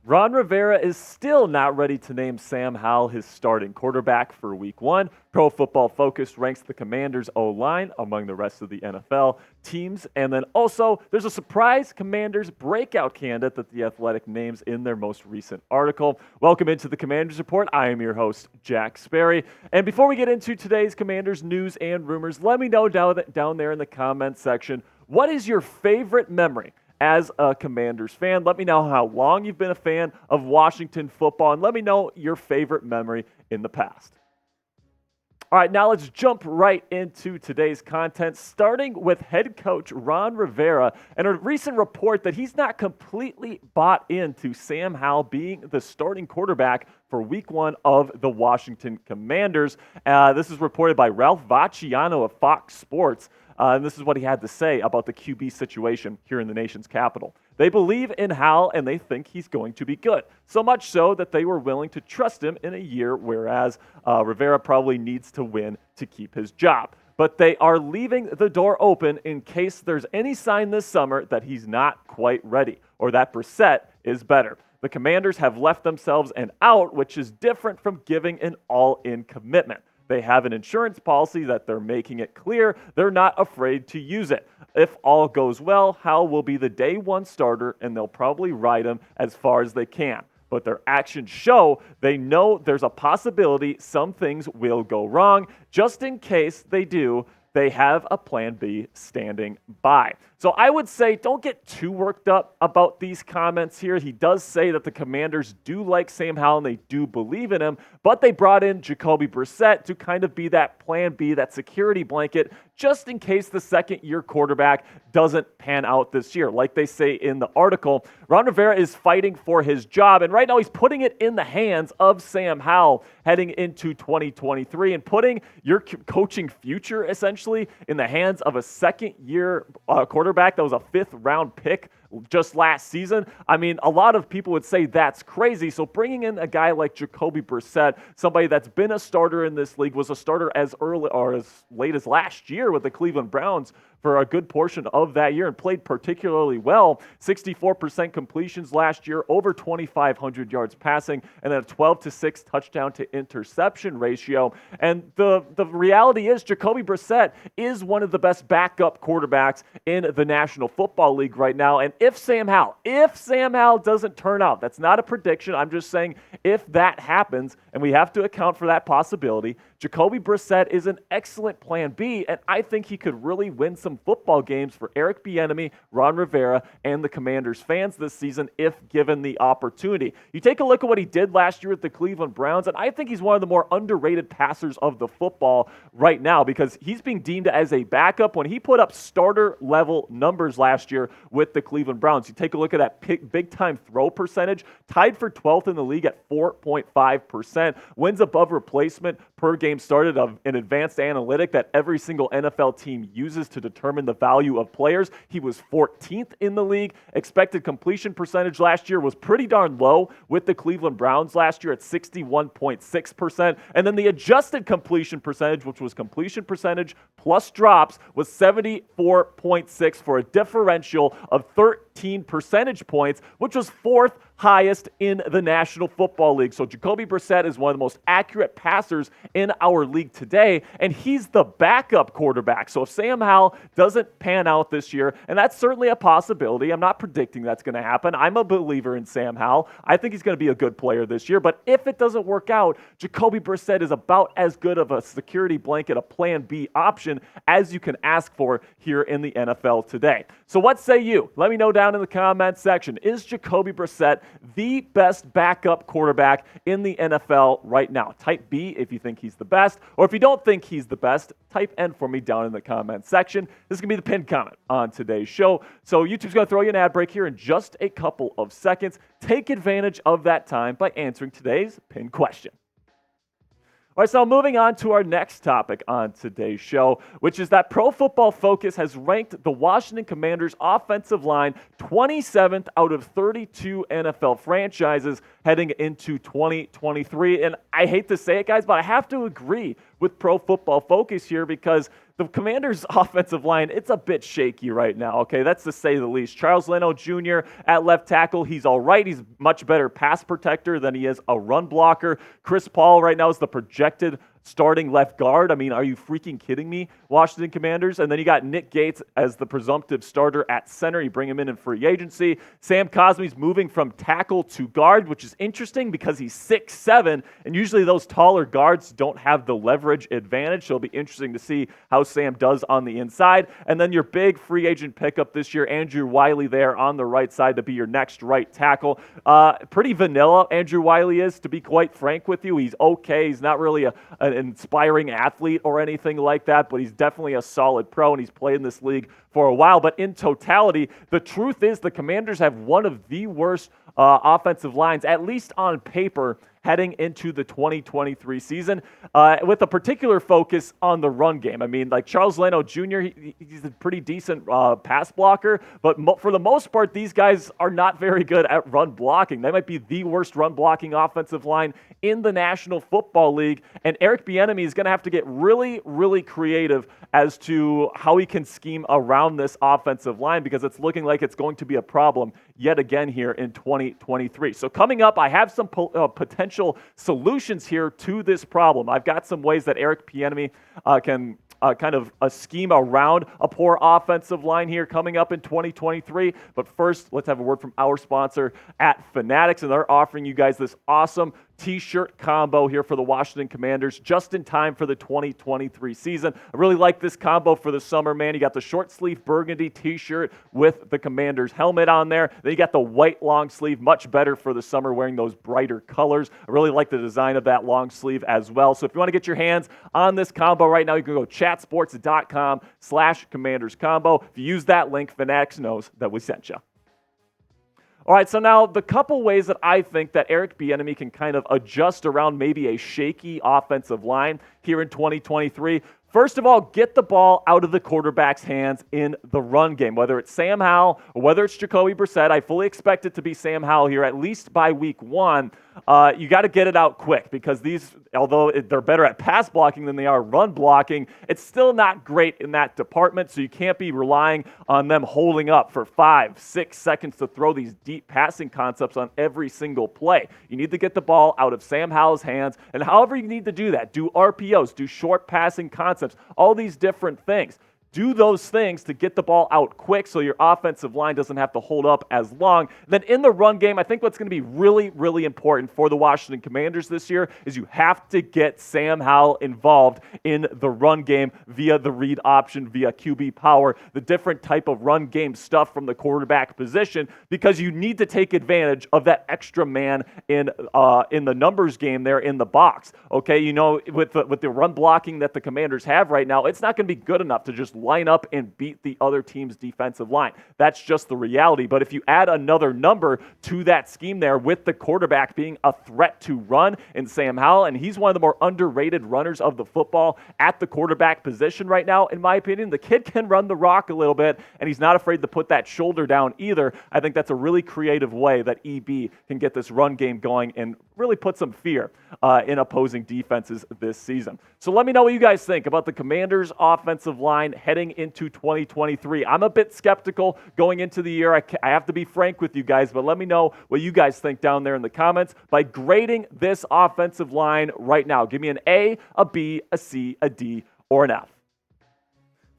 Ron Rivera is still not ready to name Sam Howell his starting quarterback for Week 1. Pro Football Focus ranks the Commanders' O-line among the rest of the NFL teams. And then also, there's a surprise Commanders breakout candidate that The Athletic names in their most recent article. Welcome into the Commanders Report. I am your host, Jack Sperry. And before we get into today's Commanders news and rumors, let me know down there in the comments section, what is your favorite memory as a Commanders fan? Let me know how long you've been a fan of Washington football, and let me know your favorite memory in the past. All right, now let's jump right into today's content, starting with head coach Ron Rivera and a recent report that he's not completely bought into Sam Howell being the starting quarterback for Week 1 of the Washington Commanders. This is reported by Ralph Vacciano of Fox Sports. And this is what he had to say about the QB situation here in the nation's capital. They believe in Howell and they think he's going to be good. So much so that they were willing to trust him in a year, whereas Rivera probably needs to win to keep his job. But they are leaving the door open in case there's any sign this summer that he's not quite ready or that Brissett is better. The Commanders have left themselves an out, which is different from giving an all-in commitment. They have an insurance policy that they're making it clear they're not afraid to use it. If all goes well, Howell will be the day one starter, and they'll probably ride him as far as they can. But their actions show they know there's a possibility some things will go wrong. Just in case they do, they have a plan B standing by. So I would say don't get too worked up about these comments here. He does say that the Commanders do like Sam Howell and they do believe in him, but they brought in Jacoby Brissett to kind of be that plan B, that security blanket, just in case the second-year quarterback doesn't pan out this year. Like they say in the article, Ron Rivera is fighting for his job, and right now he's putting it in the hands of Sam Howell heading into 2023 and putting your coaching future essentially in the hands of a second-year quarterback that was a fifth-round pick just last season. I mean, a lot of people would say that's crazy. So bringing in a guy like Jacoby Brissett, somebody that's been a starter in this league, was a starter as early or as late as last year with the Cleveland Browns for a good portion of that year and played particularly well. 64% completions last year, over 2,500 yards passing, and then a 12-6 touchdown to interception ratio. And the reality is Jacoby Brissett is one of the best backup quarterbacks in the National Football League right now. And if Sam Howell doesn't turn out, that's not a prediction, I'm just saying if that happens, and we have to account for that possibility, Jacoby Brissett is an excellent plan B, and I think he could really win some football games for Eric Bieniemy, Ron Rivera, and the Commanders fans this season if given the opportunity. You take a look at what he did last year with the Cleveland Browns, and I think he's one of the more underrated passers of the football right now because he's being deemed as a backup when he put up starter-level numbers last year with the Cleveland Browns. You take a look at that big-time throw percentage, tied for 12th in the league at 4.5%, wins above replacement per game started of an advanced analytic that every single NFL team uses to determine the value of players. He was 14th in the league. Expected completion percentage last year was pretty darn low with the Cleveland Browns last year at 61.6%. And then the adjusted completion percentage, which was completion percentage plus drops, was 74.6 for a differential of 13 percentage points, which was fourth highest in the National Football League. So Jacoby Brissett is one of the most accurate passers in our league today, and he's the backup quarterback. So if Sam Howell doesn't pan out this year, and that's certainly a possibility, I'm not predicting that's going to happen. I'm a believer in Sam Howell. I think he's going to be a good player this year, but if it doesn't work out, Jacoby Brissett is about as good of a security blanket, a plan B option as you can ask for here in the NFL today. So what say you? Let me know down in the comments section. Is Jacoby Brissett the best backup quarterback in the NFL right now? Type B if you think he's the best, or if you don't think he's the best, type N for me down in the comments section. This is going to be the pinned comment on today's show. So YouTube's going to throw you an ad break here in just a couple of seconds. Take advantage of that time by answering today's pinned question. All right, so moving on to our next topic on today's show, which is that Pro Football Focus has ranked the Washington Commanders offensive line 27th out of 32 NFL franchises heading into 2023. And I hate to say it, guys, but I have to agree with Pro Football Focus here because the Commanders' offensive line, it's a bit shaky right now, okay? That's to say the least. Charles Leno Jr. at left tackle, he's all right. He's much better pass protector than he is a run blocker. Chris Paul right now is the projected starting left guard. I mean, are you freaking kidding me, Washington Commanders? And then you got Nick Gates as the presumptive starter at center. You bring him in free agency. Sam Cosmi's moving from tackle to guard, which is interesting because he's 6'7", and usually those taller guards don't have the leverage advantage, so it'll be interesting to see how Sam does on the inside. And then your big free agent pickup this year, Andrew Wiley there on the right side to be your next right tackle. Pretty vanilla, Andrew Wiley is, to be quite frank with you. He's okay. He's not really an inspiring athlete or anything like that, but he's definitely a solid pro, and he's played in this league for a while. But in totality, the truth is the Commanders have one of the worst offensive lines, at least on paper, heading into the 2023 season, with a particular focus on the run game. I mean, like Charles Leno Jr., he's a pretty decent pass blocker, but for the most part, these guys are not very good at run blocking. They might be the worst run blocking offensive line in the National Football League, and Eric Bieniemy is going to have to get really, really creative as to how he can scheme around this offensive line because it's looking like it's going to be a problem yet again here in 2023. So coming up, I have some potential solutions here to this problem. I've got some ways that Eric Bieniemy can kind of a scheme around a poor offensive line here coming up in 2023. But first, let's have a word from our sponsor at Fanatics, and they're offering you guys this awesome t-shirt combo here for the Washington Commanders just in time for the 2023 season. I really like this combo for the summer, man. You got the short sleeve burgundy t-shirt with the Commanders helmet on there. Then you got the white long sleeve, much better for the summer, wearing those brighter colors. I really like the design of that long sleeve as well. So if you want to get your hands on this combo right now, you can go chatsports.com/Commanders combo. If you use that link, Fanatics knows that we sent you. All right, so now the couple ways that I think that Eric Bieniemy can kind of adjust around maybe a shaky offensive line here in 2023. First of all, get the ball out of the quarterback's hands in the run game, whether it's Sam Howell or whether it's Jacoby Brissett. I fully expect it to be Sam Howell here, at least by week 1. You got to get it out quick because these, although they're better at pass blocking than they are run blocking, it's still not great in that department, so you can't be relying on them holding up for 5-6 seconds to throw these deep passing concepts on every single play. You need to get the ball out of Sam Howell's hands, and however you need to do that, do RPOs, do short passing concepts, all these different things. Do those things to get the ball out quick so your offensive line doesn't have to hold up as long. Then in the run game, I think what's going to be really, really important for the Washington Commanders this year is you have to get Sam Howell involved in the run game via the read option, via QB power, the different type of run game stuff from the quarterback position, because you need to take advantage of that extra man in the numbers game there in the box. Okay, you know, with the run blocking that the Commanders have right now, it's not going to be good enough to just line up and beat the other team's defensive line. That's just the reality. But if you add another number to that scheme there with the quarterback being a threat to run in Sam Howell, and he's one of the more underrated runners of the football at the quarterback position right now, in my opinion. The kid can run the rock a little bit, and he's not afraid to put that shoulder down either. I think that's a really creative way that EB can get this run game going and really put some fear in opposing defenses this season. So let me know what you guys think about the Commanders' offensive line heading into 2023. I'm a bit skeptical going into the year. I have to be frank with you guys, but let me know what you guys think down there in the comments by grading this offensive line right now. Give me an A, a B, a C, a D, or an F.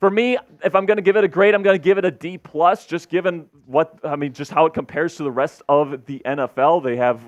For me, if I'm going to give it a grade, I'm going to give it a D+, just given just how it compares to the rest of the NFL. They have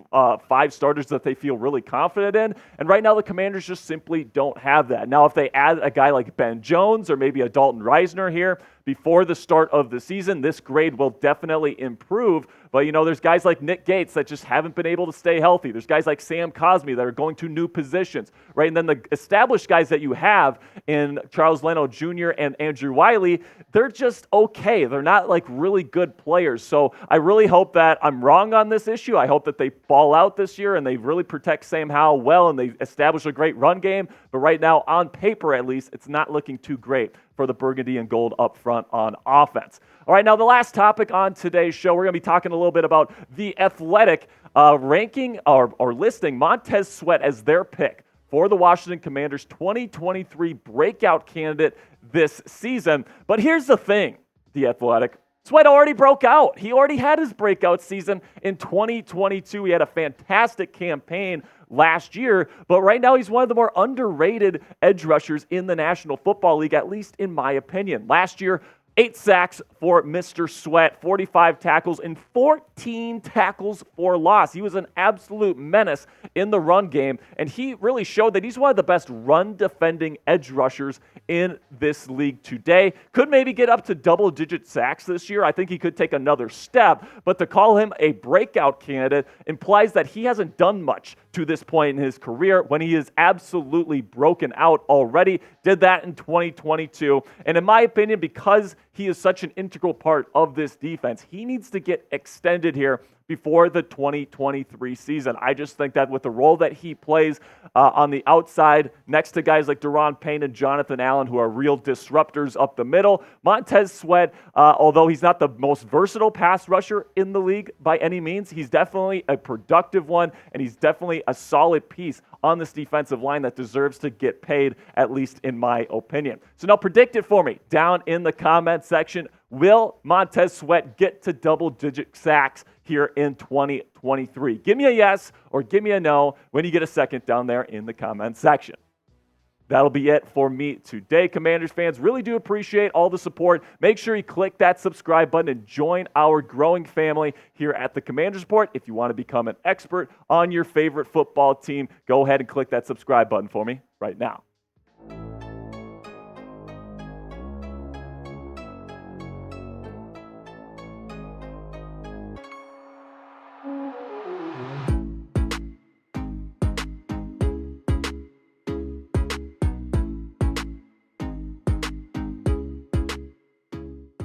5 starters that they feel really confident in, and right now the Commanders just simply don't have that. Now, if they add a guy like Ben Jones or maybe a Dalton Reisner here before the start of the season, this grade will definitely improve. But, you know, there's guys like Nick Gates that just haven't been able to stay healthy. There's guys like Sam Cosmi that are going to new positions, right? And then the established guys that you have in Charles Leno Jr. and Andrew Wiley, they're just okay. They're not like really good players. So I really hope that I'm wrong on this issue. I hope that they ball out this year and they really protect Sam Howell well and they establish a great run game. But right now, on paper at least, it's not looking too great for the burgundy and gold up front on offense. All right, now the last topic on today's show, we're going to be talking a little bit about the Athletic ranking or listing Montez Sweat as their pick for the Washington Commanders 2023 breakout candidate this season. But here's the thing, The Athletic. Sweat already broke out. He already had his breakout season in 2022. He had a fantastic campaign last year, but right now he's one of the more underrated edge rushers in the National Football League, at least in my opinion. Last year, 8 sacks for Mr. Sweat, 45 tackles, and 14 tackles for loss. He was an absolute menace in the run game, and he really showed that he's one of the best run-defending edge rushers in this league today. Could maybe get up to double-digit sacks this year. I think he could take another step, but to call him a breakout candidate implies that he hasn't done much to this point in his career when he is absolutely broken out already. Did that in 2022, and in my opinion, because he is such an integral part of this defense, he needs to get extended here before the 2023 season. I just think that with the role that he plays on the outside, next to guys like Daron Payne and Jonathan Allen, who are real disruptors up the middle, Montez Sweat, although he's not the most versatile pass rusher in the league by any means, he's definitely a productive one, and he's definitely a solid piece on this defensive line that deserves to get paid, at least in my opinion. So now predict it for me down in the comment section. Will Montez Sweat get to double-digit sacks here in 2023? Give me a yes or give me a no when you get a second down there in the comment section. That'll be it for me today, Commanders fans. Really do appreciate all the support. Make sure you click that subscribe button and join our growing family here at the Commanders Report. If you want to become an expert on your favorite football team, go ahead and click that subscribe button for me right now.